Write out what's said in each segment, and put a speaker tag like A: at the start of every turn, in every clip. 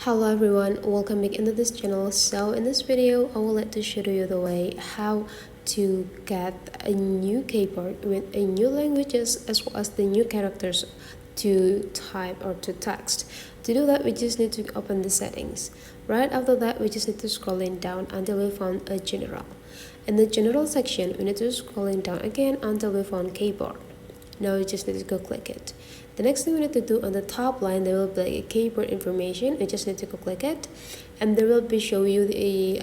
A: Hello everyone, welcome back into this channel. So in this video I would like to show you the way how to get a new keyboard with a new languages as well as the new characters to type or to text. To do that, we just need to open the settings. Right after that, we just need to scrolling down until we found a general. In the general section, we need to scrolling down again until we found keyboard. Now we just need to go click it. The next thing we need to do on the top line, there will be a keyboard information. We just need to go click it, and there will be show you the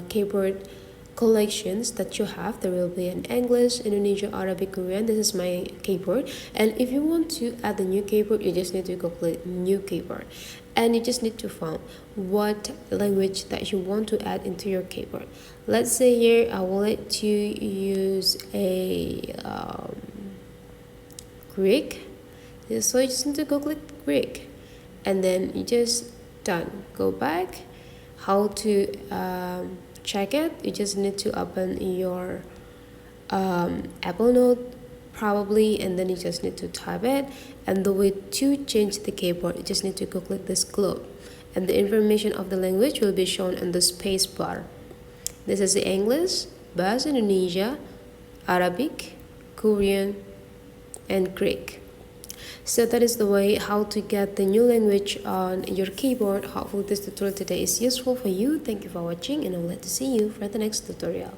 A: keyboard collections that you have. There will be in English, Indonesian, Arabic, Korean. This is my keyboard, and if you want to add a new keyboard, you just need to go click new keyboard, and you just need to find what language that you want to add into your keyboard. Let's say here I would like to use a Greek. So you just need to go click Greek, and then you just done. Go back. How to check it? You just need to open your Apple Note probably, and then you just need to type it. And the way to change the keyboard, you just need to go click this globe, and the information of the language will be shown in the space bar. This is the English, Bahasa Indonesia, Arabic, Korean, and Greek. So that is the way how to get the new language on your keyboard. Hopefully this tutorial today is useful for you. Thank you for watching, and I would like to see you for the next tutorial.